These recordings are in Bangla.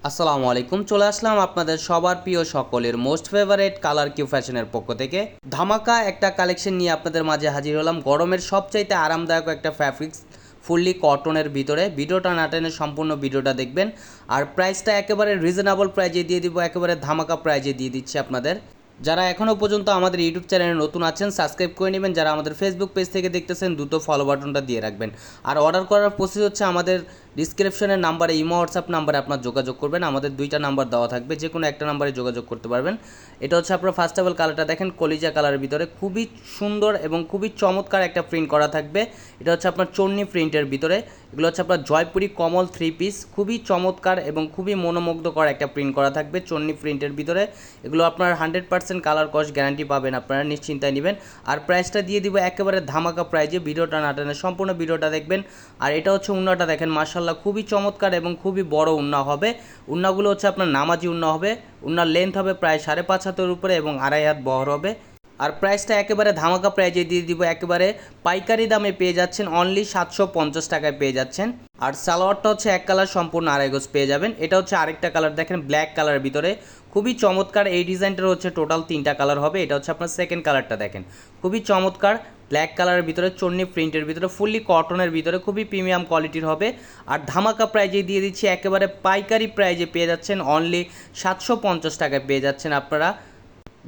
আসসালামু আলাইকুম। চলে আসলাম আপনাদের সবার প্রিয় সকলের মোস্ট ফেভারেট কালার কিউ ফ্যাশনের পক্ষ থেকে ধামাকা একটা কালেকশন নিয়ে আপনাদের মাঝে হাজির হলাম। গরমের সবচাইতে আরামদায়ক একটা ফ্যাব্রিক্স ফুললি কটনের ভিতরে। ভিডিওটা না টেনে সম্পূর্ণ ভিডিওটা দেখবেন। আর প্রাইসটা একেবারে রিজনেবল প্রাইজে দিয়ে দিব, একেবারে ধামাকা প্রাইজে দিয়ে দিচ্ছি আপনাদের। যারা এখনও পর্যন্ত আমাদের ইউটিউব চ্যানেলে নতুন আছেন সাবস্ক্রাইব করে নেবেন, যারা আমাদের ফেসবুক পেজ থেকে দেখতেছেন দ্রুত ফলো বাটনটা দিয়ে রাখবেন। আর অর্ডার করার প্রসেস হচ্ছে আমাদের ডিসক্রিপশনের নাম্বারে ইমো হোয়াটসঅ্যাপ নাম্বারে আপনার যোগাযোগ করবেন। আমাদের দুইটা নাম্বার দেওয়া থাকবে, যে কোনো একটা নাম্বারে যোগাযোগ করতে পারবেন। এটা হচ্ছে আপনার ফার্স্ট অফ অল কালারটা দেখেন, কলিজা কালারের ভিতরে খুবই সুন্দর এবং খুবই চমৎকার একটা প্রিন্ট করা থাকবে। এটা হচ্ছে আপনার চন্নি প্রিন্টের ভিতরে। এগুলো হচ্ছে আপনার জয়পুরি কমল 3 পিস, খুবই চমৎকার এবং খুবই মনোমুগ্ধকর একটা প্রিন্ট করা থাকবে চন্নি প্রিন্টের ভিতরে। এগুলো আপনার 100% কালার কস্ট গ্যারান্টি পাবেন, আপনারা নিশ্চিন্তায় নেবেন। আর প্রাইসটা দিয়ে দিব একেবারে ধামাকা প্রাইজে, ভিডিওটা না টেনে সম্পূর্ণ ভিডিওটা দেখবেন। আর এটা হচ্ছে উন্নাটা দেখেন, মাশাআল্লাহ খুবই চমৎকার এবং খুবই বড় উন্না হবে। উন্নাগুলো হচ্ছে আপনার নামাজি উন্না হবে। উন্নার লেন্থ হবে প্রায় 5.5 হাতের উপরে এবং 2.5 হাত বহর হবে। আর প্রাইসটা একেবারে ধামাকা প্রাইজে দিয়ে দিব, একেবারে পাইকারি দামে পেয়ে যাচ্ছেন, অনলি 750 টাকায় পেয়ে যাচ্ছেন। আর সালোয়ারটা হচ্ছে এক কালার সম্পূর্ণ আড়াই গজ পেয়ে যাবেন। এটা হচ্ছে আরেকটা কালার দেখেন, ব্ল্যাক কালারের ভিতরে খুবই চমৎকার। এই ডিজাইনটার হচ্ছে টোটাল 3টা কালার হবে। এটা হচ্ছে আপনার সেকেন্ড কালারটা দেখেন, খুবই চমৎকার ব্ল্যাক কালারের ভিতরে চন্নি প্রিন্টের ভিতরে ফুললি কটনের ভিতরে খুবই প্রিমিয়াম কোয়ালিটির হবে। আর ধামাকা প্রাইজে দিয়ে দিচ্ছি, একেবারে পাইকারি প্রাইজে পেয়ে যাচ্ছেন, অনলি 750 টাকায় পেয়ে যাচ্ছেন আপনারা।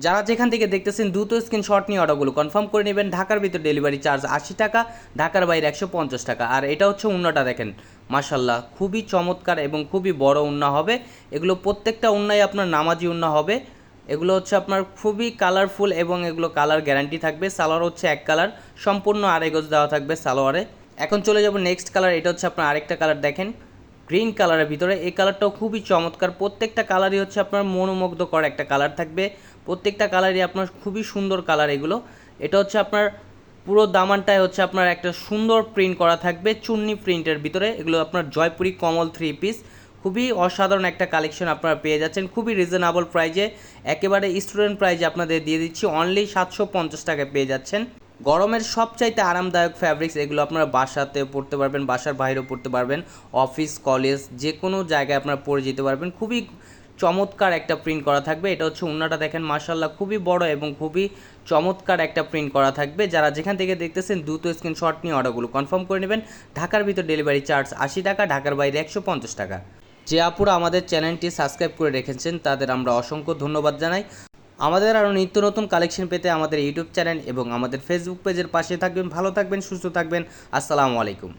যারা যেখান থেকে দেখতেছেন দ্রুত স্ক্রিনশট নিয়ে অর্ডারগুলো কনফার্ম করে নেবেন। ঢাকার ভিতর ডেলিভারি চার্জ 80 টাকা, ঢাকার বাইরে 150 টাকা। আর এটা হচ্ছে উন্নাটা দেখেন, মাশাল্লাহ খুবই চমৎকার এবং খুবই বড় উন্না হবে। এগুলো প্রত্যেকটা উন্নাই আপনার নামাজি উন্না হবে। এগুলো হচ্ছে আপনার খুবই কালারফুল এবং এগুলো কালার গ্যারান্টি থাকবে। সালোয়ার হচ্ছে এক কালার সম্পূর্ণ আড়াই গজ দেওয়া থাকবে সালোয়ারে। এখন চলে যাব নেক্সট কালার। এটা হচ্ছে আপনার আরেকটা কালার দেখেন, গ্রিন কালারের ভিতরে। এই কালারটাও খুবই চমৎকার। প্রত্যেকটা কালারই হচ্ছে আপনার মনোমুগ্ধকর একটা কালার থাকবে। প্রত্যেকটা কালারই আপনার খুবই সুন্দর কালার এগুলো। এটা হচ্ছে আপনার পুরো দামানটায় হচ্ছে আপনার একটা সুন্দর প্রিন্ট করা থাকবে চুন্নি প্রিন্টের ভিতরে। এগুলো আপনার জয়পুরি কমল 3 পিস, খুবই অসাধারণ একটা কালেকশন আপনারা পেয়ে যাচ্ছেন খুবই রিজনেবল প্রাইজে। একেবারে স্টুডেন্ট প্রাইজে আপনাদের দিয়ে দিচ্ছি, অনলি 750 টাকায় পেয়ে যাচ্ছেন। গরমের সবচাইতে আরামদায়ক ফ্যাব্রিক্স এগুলো আপনারা বাসাতে পরতে পারবেন, বাসার বাইরেও পরতে পারবেন, অফিস কলেজ যে কোনো জায়গায় আপনারা পরে যেতে পারবেন। খুবই চমৎকার একটা প্রিন্ট করা থাকবে। এটা হচ্ছে উন্নাটা দেখেন, মাশাআল্লাহ খুবই বড় এবং খুবই চমৎকার একটা প্রিন্ট করা থাকবে। যারা যেখান থেকে দেখতেছেন দ্রুত স্ক্রিনশট নিয়ে অর্ডারগুলো কনফার্ম করে নেবেন। ঢাকার ভিতর ডেলিভারি চার্জ 80 টাকা, ঢাকার বাইরে 150 টাকা। যে আপুরা আমাদের চ্যানেলটি সাবস্ক্রাইব করে রেখেছেন তাদের আমরা অসংখ্য ধন্যবাদ জানাই। আমাদের আরও নিত্য নতুন কালেকশন পেতে আমাদের ইউটিউব চ্যানেল এবং আমাদের ফেসবুক পেজের পাশে থাকবেন। ভালো থাকবেন, সুস্থ থাকবেন। আসসালামু আলাইকুম।